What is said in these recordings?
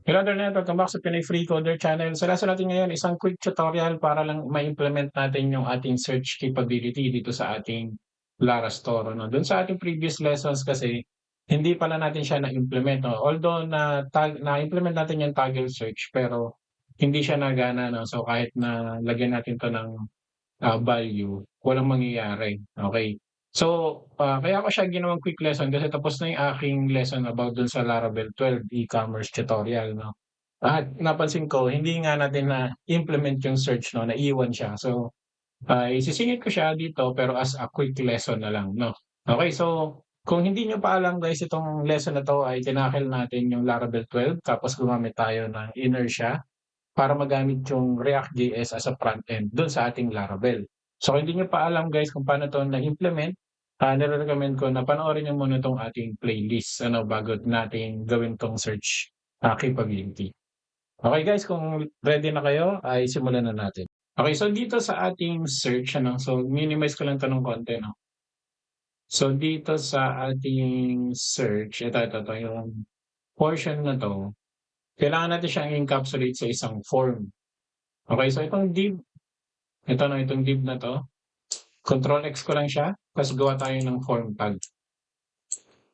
Hello there, welcome back sa Pinoy Free Coder Channel. Sa lesson natin ngayon, isang quick tutorial para lang ma-implement natin yung ating search capability dito sa ating Lara Store. No? Doon sa ating previous lessons kasi, hindi pala natin siya na-implement. No? Although na-implement natin yung toggle search, pero hindi siya nagana. No? So kahit na lagyan natin to ng value, walang mangyayari. Okay. So, kaya ko siya ginawang quick lesson kasi tapos na yung aking lesson about dun sa Laravel 12 e-commerce tutorial. No? At napansin ko, hindi nga natin na-implement yung search, no, naiwan siya. So, isisingit ko siya dito pero as a quick lesson na lang, no. Okay, so kung hindi niyo pa alam guys, itong lesson na 'to ay tinakil natin yung Laravel 12 tapos gumamit tayo ng Inertia para magamit yung React.js as a front end dun sa ating Laravel. So kung hindi niyo pa alam guys kung paano 'to na-implement, nire-recommend ko na panoorin niyo muna 'tong ating playlist ano, bago natin gawin 'tong search, capability. Okay guys, kung ready na kayo ay simulan na natin. Okay, so dito sa ating search ano, so minimize ko lang 'to ng konti 'no. So dito sa ating search, ito yung portion na 'to, kailangan natin siyang encapsulate sa isang form. Okay, so itong div, ito 'no, itong div na 'to, control X ko lang siya, ta's gawa tayo ng form tag.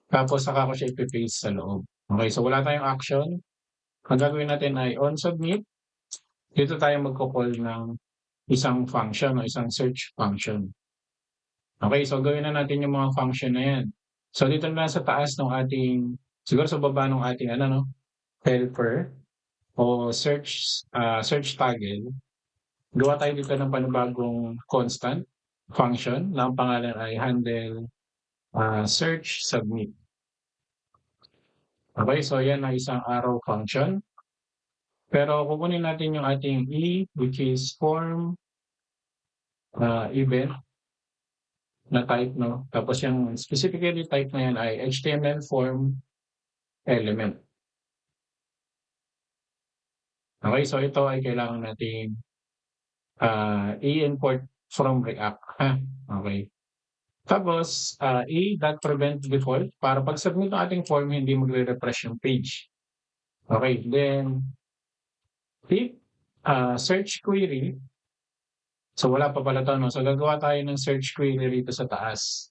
Tapos saka ko siya ipe-paste sa loob. Okay, so wala tayong action. Ang gagawin natin ay on submit, dito tayo magko-call ng isang function o isang search function. Okay, so gawin na natin yung mga function na yan. So dito na sa taas ng ating, siguro sa baba ng ating ano, no, helper o search toggle, gawa tayo dito ng panibagong constant function na ang pangalan ay handle search submit. Okay, so yan ay isang arrow function. Pero kukunin natin yung ating E, which is form event na type, no? Tapos yung specifically type na yan ay HTML form element. Okay, so ito ay kailangan nating i-import from React. Ha? Okay. Tapos, a.prevent default para pag submit ng ating form, hindi magre-refresh yung page. Okay, then if search query, so wala pa pala to, no? So gagawa tayo ng search query rito sa taas.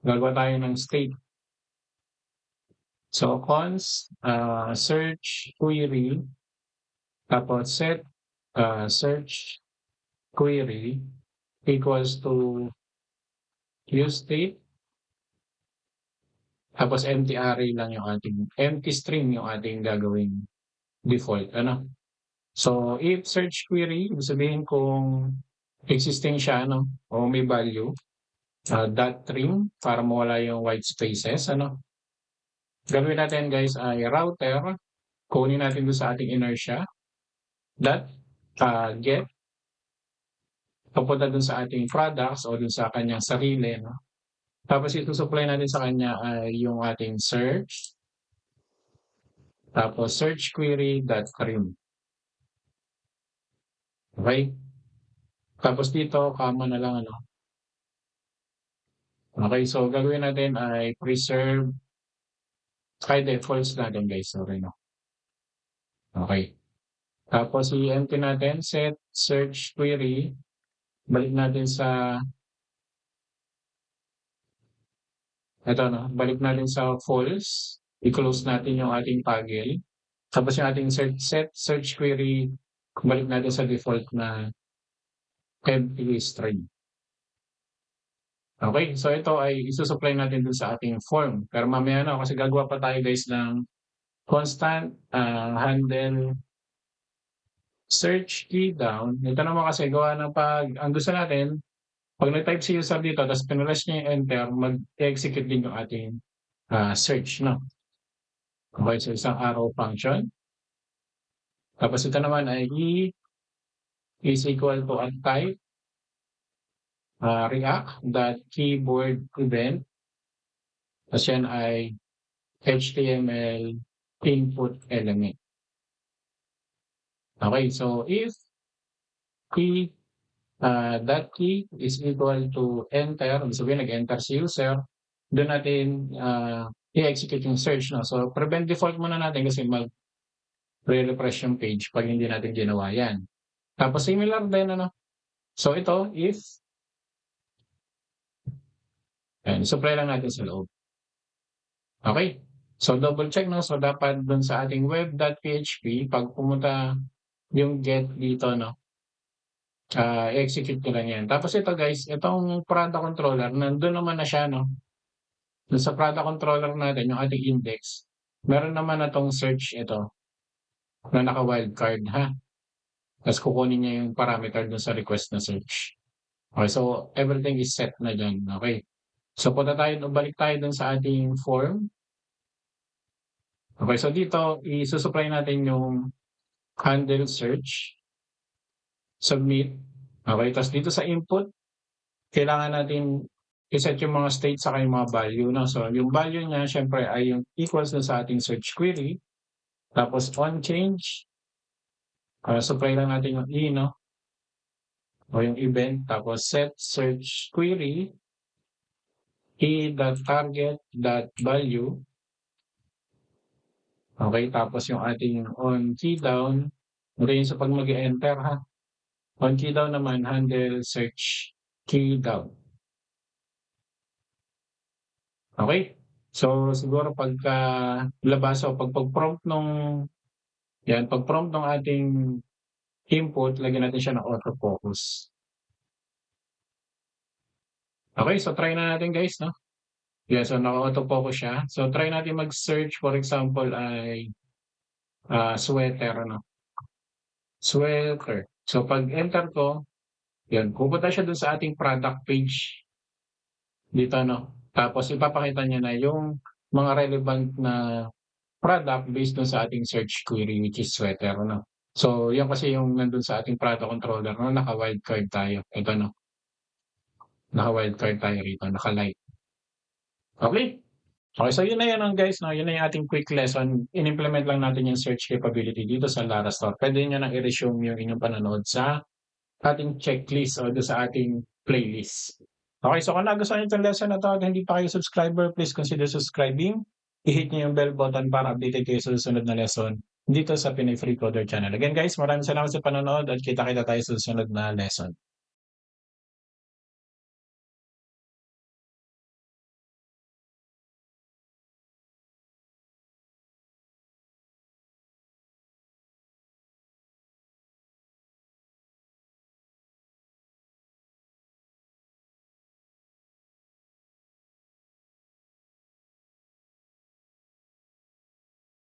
Gagawa tayo ng state. So const search query, tapos set search query equals to use state, tapos empty array lang yung ating, empty string yung ating gagawing default. Ano? So if search query, ibig sabihin kung existing siya, ano, o may value, dot trim para mawala yung white spaces. Ano? Gagawin natin guys ay router, kunin natin doon sa ating inertia, dot get, papunta dun sa ating products o dun sa kanyang sarili. No? Tapos ito-supply natin sa kanya ay yung ating search, tapos search query.trim. Okay? Tapos dito, comma na lang ano. Okay, so gagawin natin ay preserve, false natin guys, sorry no. Okay. Tapos i-empty natin, set search query, balik natin sa, ito no, balik natin sa false, i-close natin yung ating toggle. Tapos yung ating set search query, balik natin sa default na empty string. Okay, so ito ay isusupply natin dun sa ating form. Pero mamaya na kasi gagawa pa tayo guys ng constant handle search key down. Ito naman kasi gawa ng ang gusto natin, pag nag-type si user dito, tapos pinulas niya yung enter, mag-execute din yung ating search, no? Okay, so isang arrow function. Tapos ito naman ay E is equal to type React.keyboard event. Tapos yan ay HTML input element. Okay, so if key that key is equal to enter, ibig sabihin nag-enter si user, doon natin i-execute yung search 'no. So, prevent default muna natin kasi magre-refresh yung page 'pag hindi natin ginawa 'yan. Tapos similar din ano, so ito if ayan, supply lang natin sa loob. Okey. So, double check 'no, so dapat dun sa ating web.php 'pag pumunta yung get dito 'no, i-execute ko lang 'yan. Tapos ito guys, itong Prada controller nandun naman na siya 'no, dun sa Prada controller natin yung ating index, meron naman na 'tong search ito na naka-wildcard ha. Ta's kukunin niya yung parameter dun sa request na search. Okey, so everything is set na diyan, okey. So punta tayo balik tayo dun sa ating form. Okey, so dito isu-supply natin yung handle search, submit, okey. Ta's dito sa input, kailangan natin i-set yung mga state saka yung mga value 'no. So yung value niya siyempre ay yung equals dun sa ating search query, tapos on change, supply lang natin yung i 'no, o yung event, tapos set search query key.target.value. Okay, tapos yung ating on key down, rin sa 'pag mag-e-enter ha. On key down naman handle search key down. Okay. So siguro pagkalabas o pag-prompt nung 'yan, pag-prompt nung ating input, lagyan natin siya ng autofocus. Okay, so try na natin guys 'no. Yeah, so naka-autofocus siya. So try natin mag-search for example ay, sweater ano, sweater. So 'pag enter ko, 'yan pupunta siya dun sa ating product page dito 'no. Tapos ipapakita niya na yung mga relevant na product based dun sa ating search query which is sweater 'no. So yan kasi yung nandun sa ating product controller 'no, naka-wildcard tayo. Ito 'no, naka-wildcard tayo rito, naka-light. Okey. Okay, so yun na yun guys 'no, yun na yung ating quick lesson. In-implement lang natin yung search capability dito sa Lara Store. Puwede niyo ng i-resume yung inyong panonood sa ating checklist o dun sa ating playlist. Okay, so kung nagustuhan niyo itong lesson na 'to at hindi pa kayo subscriber, please consider subscribing. I-hit niyo yung bell button para updated kayo sa susunod na lesson dito sa Pinoy Free Coder Channel. Again guys, maraming salamat sa panonood at kita-kita tayo sa susunod na lesson.